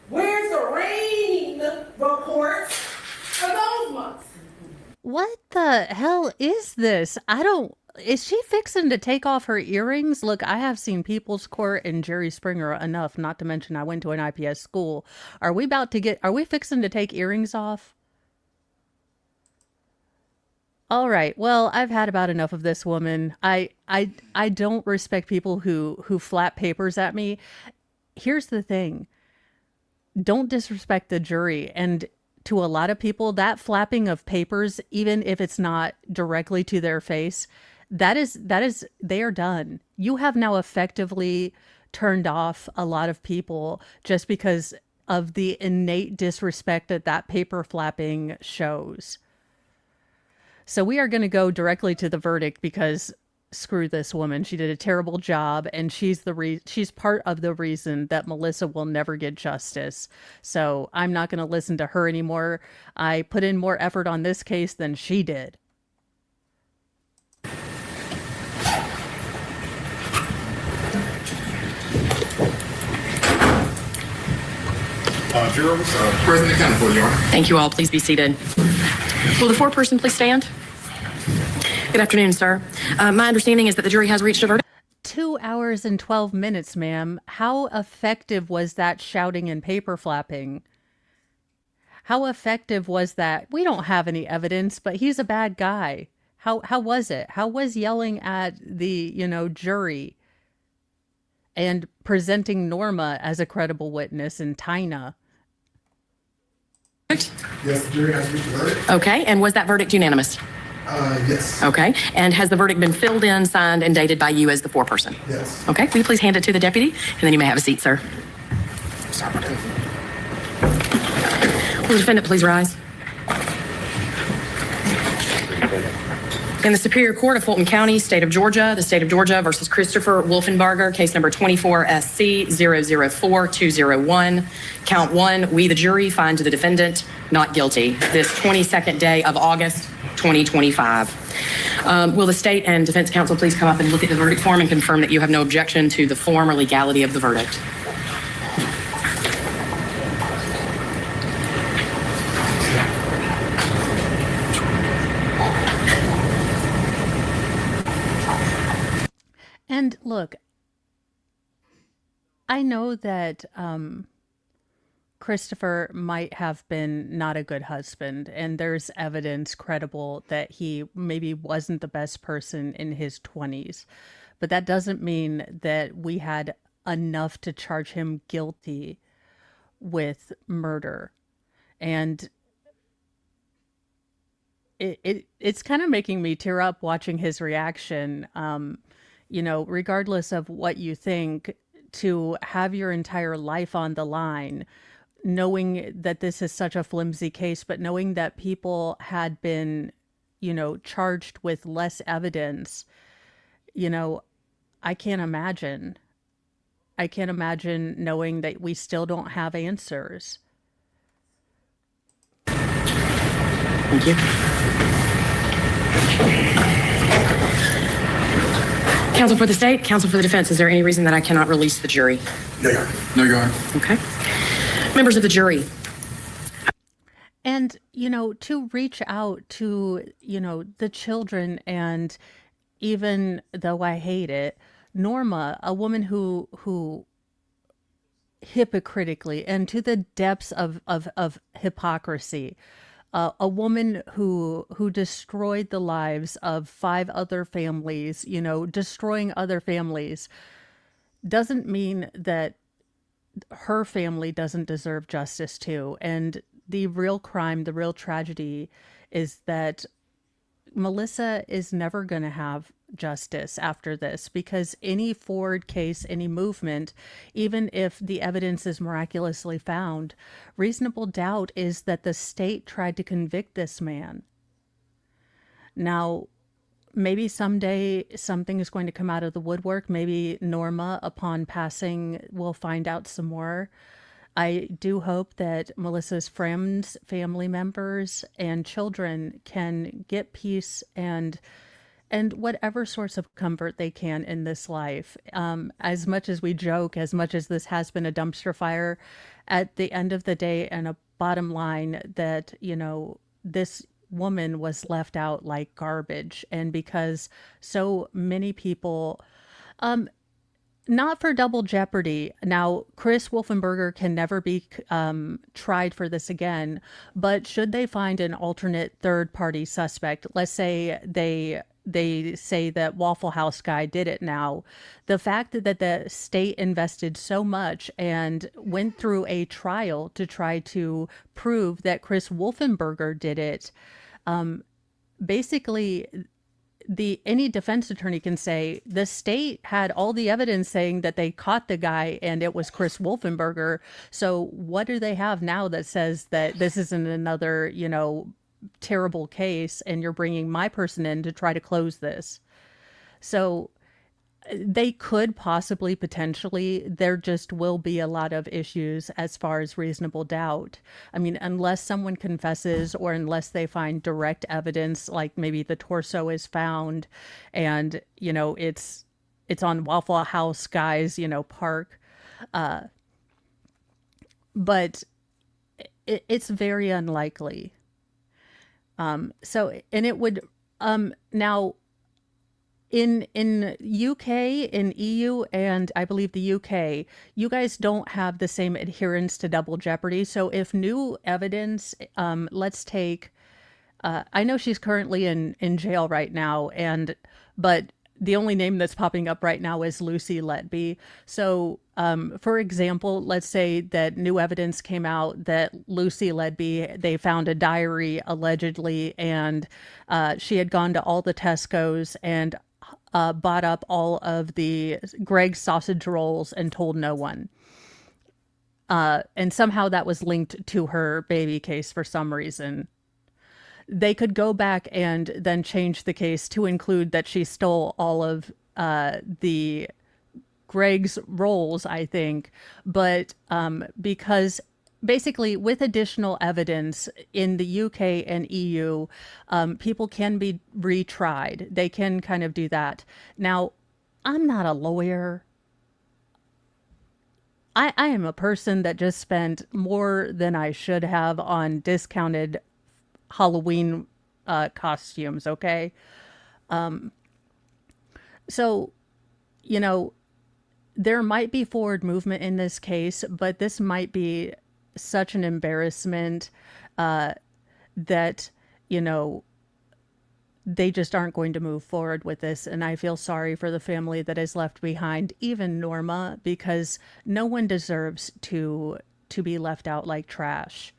where's the rain reports for those months? What the hell is this? Is she fixing to take off her earrings? Look, I have seen People's Court and Jerry Springer enough, not to mention I went to an IPS school. Are we fixing to take earrings off? All right. Well, I've had about enough of this woman. I don't respect people who flap papers at me. Here's the thing. Don't disrespect the jury. And to a lot of people, that flapping of papers, even if it's not directly to their face, they are done. You have now effectively turned off a lot of people just because of the innate disrespect that paper flapping shows. So we are going to go directly to the verdict because screw this woman. She did a terrible job, and she's part of the reason that Melissa will never get justice. So I'm not going to listen to her anymore. I put in more effort on this case than she did. Jurors, present accounted for, Your Honor. Thank you all. Please be seated. Will the foreperson please stand? Good afternoon, sir. My understanding is that the jury has reached a verdict. 2 hours and 12 minutes, ma'am. How effective was that shouting and paper flapping? How effective was that? We don't have any evidence, but he's a bad guy. How was it? How was yelling at the, jury and presenting Norma as a credible witness and Tina? Yes, the jury has reached a verdict. Okay, and was that verdict unanimous? Yes. Okay, and has the verdict been filled in, signed, and dated by you as the foreperson? Yes. Okay, will you please hand it to the deputy, and then you may have a seat, sir. Will the defendant please rise? In the Superior Court of Fulton County, State of Georgia, the State of Georgia versus Christopher Wolfenbarger, case number 24 SC 004201. Count 1, we the jury find the defendant not guilty. This 22nd day of August 2025. Will the state and defense counsel please come up and look at the verdict form and confirm that you have no objection to the form or legality of the verdict? And look, I know that Christopher might have been not a good husband, and there's evidence credible that he maybe wasn't the best person in his 20s. But that doesn't mean that we had enough to charge him guilty with murder. And it's kind of making me tear up watching his reaction. Regardless of what you think, to have your entire life on the line, knowing that this is such a flimsy case, but knowing that people had been, charged with less evidence, I can't imagine. I can't imagine knowing that we still don't have answers. Thank you. Counsel for the state, counsel for the defense, is there any reason that I cannot release the jury? No, Your Honor. No, Your Honor. Okay. Members of the jury. And, to reach out to, the children, and even though I hate it, Norma, a woman who hypocritically and to the depths of hypocrisy, a woman who destroyed the lives of 5 other families, destroying other families, doesn't mean that her family doesn't deserve justice too. And the real crime, the real tragedy is that Melissa is never going to have justice after this, because any forward case, any movement, even if the evidence is miraculously found, reasonable doubt is that the state tried to convict this man. Now, maybe someday something is going to come out of the woodwork. Maybe Norma, upon passing, will find out some more. I do hope that Melissa's friends, family members, and children can get peace and whatever source of comfort they can in this life. As much as we joke, as much as this has been a dumpster fire, at the end of the day, and a bottom line, that, this woman was left out like garbage. And because so many people, not for double jeopardy. Now, Chris Wolfenberger can never be tried for this again, but should they find an alternate third-party suspect, let's say they say that Waffle House guy did it now, the fact that the state invested so much and went through a trial to try to prove that Chris Wolfenberger did it, basically any defense attorney can say the state had all the evidence saying that they caught the guy and it was Chris Wolfenberger. So what do they have now that says that this isn't another, terrible case, and you're bringing my person in to try to close this? So they could possibly, potentially, there just will be a lot of issues as far as reasonable doubt. I mean, unless someone confesses, or unless they find direct evidence, like maybe the torso is found and, it's on Waffle House guy's, park. But it's very unlikely. And it would, now, in UK, in EU, and I believe the UK, you guys don't have the same adherence to double jeopardy. So if new evidence, let's take, I know she's currently in jail right now, but the only name that's popping up right now is Lucy Letby. So, for example, let's say that new evidence came out that Lucy Letby, they found a diary allegedly, and she had gone to all the Tesco's and bought up all of the Greg's sausage rolls and told no one. And somehow that was linked to her baby case for some reason. They could go back and then change the case to include that she stole all of the Greg's rolls, I think. But because basically with additional evidence in the UK and EU, people can be retried. They can kind of do that. Now, I'm not a lawyer. I am a person that just spent more than I should have on discounted Halloween costumes, okay? So you know, there might be forward movement in this case, but this might be such an embarrassment that, you know, they just aren't going to move forward with this. And I feel sorry for the family that is left behind, even Norma, because no one deserves to be left out like trash.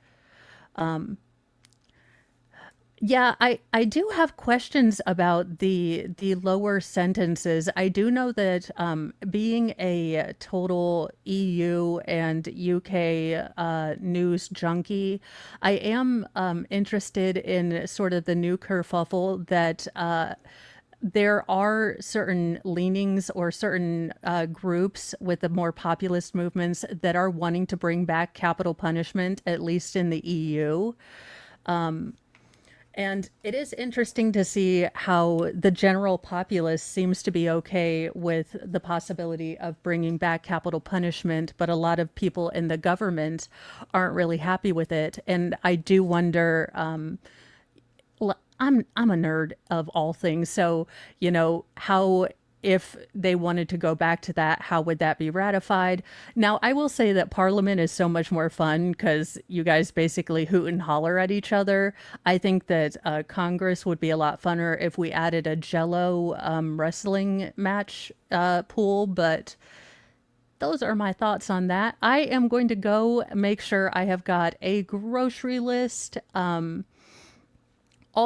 Yeah, I do have questions about the lower sentences. I do know that being a total EU and UK news junkie, I am interested in sort of the new kerfuffle that there are certain leanings or certain groups with the more populist movements that are wanting to bring back capital punishment, at least in the EU. And it is interesting to see how the general populace seems to be okay with the possibility of bringing back capital punishment, but a lot of people in the government aren't really happy with it. And I do wonder, I'm a nerd of all things, so you know how if they wanted to go back to that, how would that be ratified? Now, I will say that Parliament is so much more fun because you guys basically hoot and holler at each other. I think that Congress would be a lot funner if we added a Jello wrestling match pool, but those are my thoughts on that. I am going to go make sure I have got a grocery list all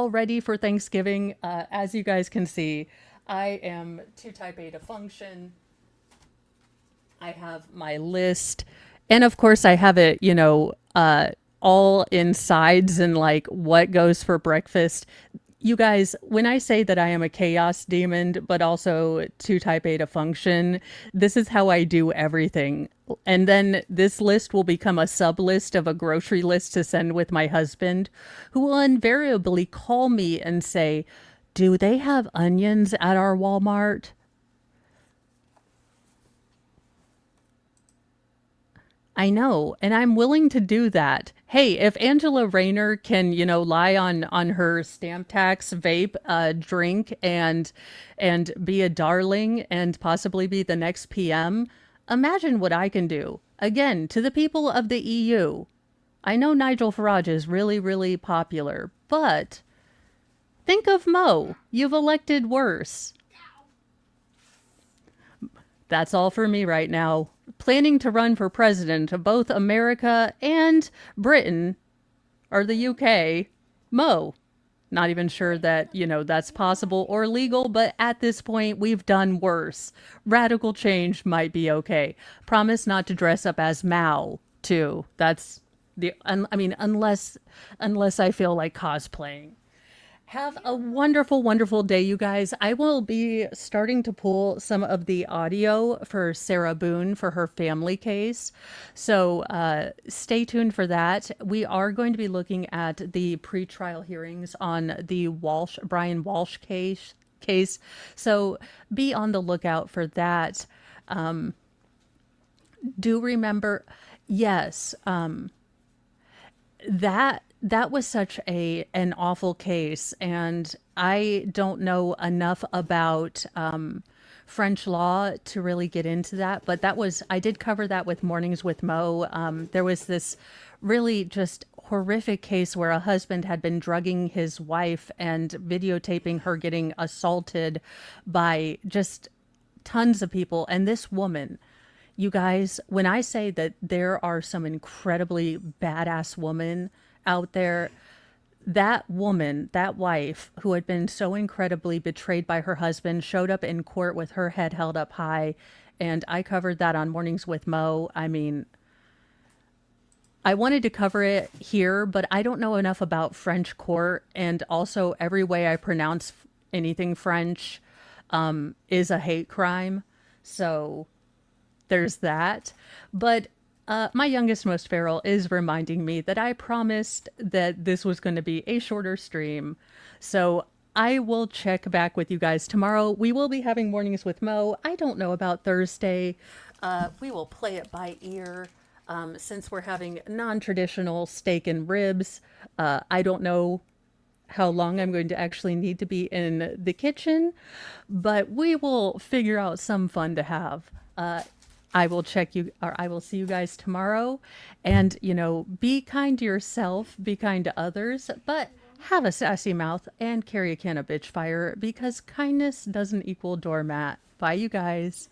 ready for Thanksgiving. As you guys can see, I am to type A to function. I have my list. And of course, I have it, you know, all in sides and like what goes for breakfast. You guys, when I say that I am a chaos demon, but also to type A to function, this is how I do everything. And then this list will become a sub list of a grocery list to send with my husband, who will invariably call me and say, do they have onions at our Walmart? I know, and I'm willing to do that. Hey, if Angela Rayner can, you know, lie on her stamp tax vape drink and be a darling and possibly be the next PM, imagine what I can do. Again, to the people of the EU. I know Nigel Farage is really, really popular, but think of Mo. You've elected worse. That's all for me right now. Planning to run for president of both America and Britain, or the UK. Mo. Not even sure that, you know, that's possible or legal, but at this point, we've done worse. Radical change might be okay. Promise not to dress up as Mao, too. That's the, I mean, unless I feel like cosplaying. Have a wonderful, wonderful day, you guys. I will be starting to pull some of the audio for Sarah Boone for her family case. So stay tuned for that. We are going to be looking at the pretrial hearings on the Brian Walsh case. So be on the lookout for that. Do remember, yes, that was such an awful case, and I don't know enough about French law to really get into that, but I did cover that with Mornings with Mo. There was this really just horrific case where a husband had been drugging his wife and videotaping her getting assaulted by just tons of people, and this woman, you guys, when I say that there are some incredibly badass women out there, that woman, that wife who had been so incredibly betrayed by her husband, showed up in court with her head held up high. And I covered that on Mornings with Mo. I mean, I wanted to cover it here, but I don't know enough about French court. And also, every way I pronounce anything French is a hate crime. So there's that. But my youngest, most feral, is reminding me that I promised that this was going to be a shorter stream. So I will check back with you guys tomorrow. We will be having Mornings with Mo. I don't know about Thursday. We will play it by ear. Since we're having non-traditional steak and ribs, I don't know how long I'm going to actually need to be in the kitchen, but we will figure out some fun to have. I will I will see you guys tomorrow. And, be kind to yourself, be kind to others, but have a sassy mouth and carry a can of bitch fire because kindness doesn't equal doormat. Bye, you guys.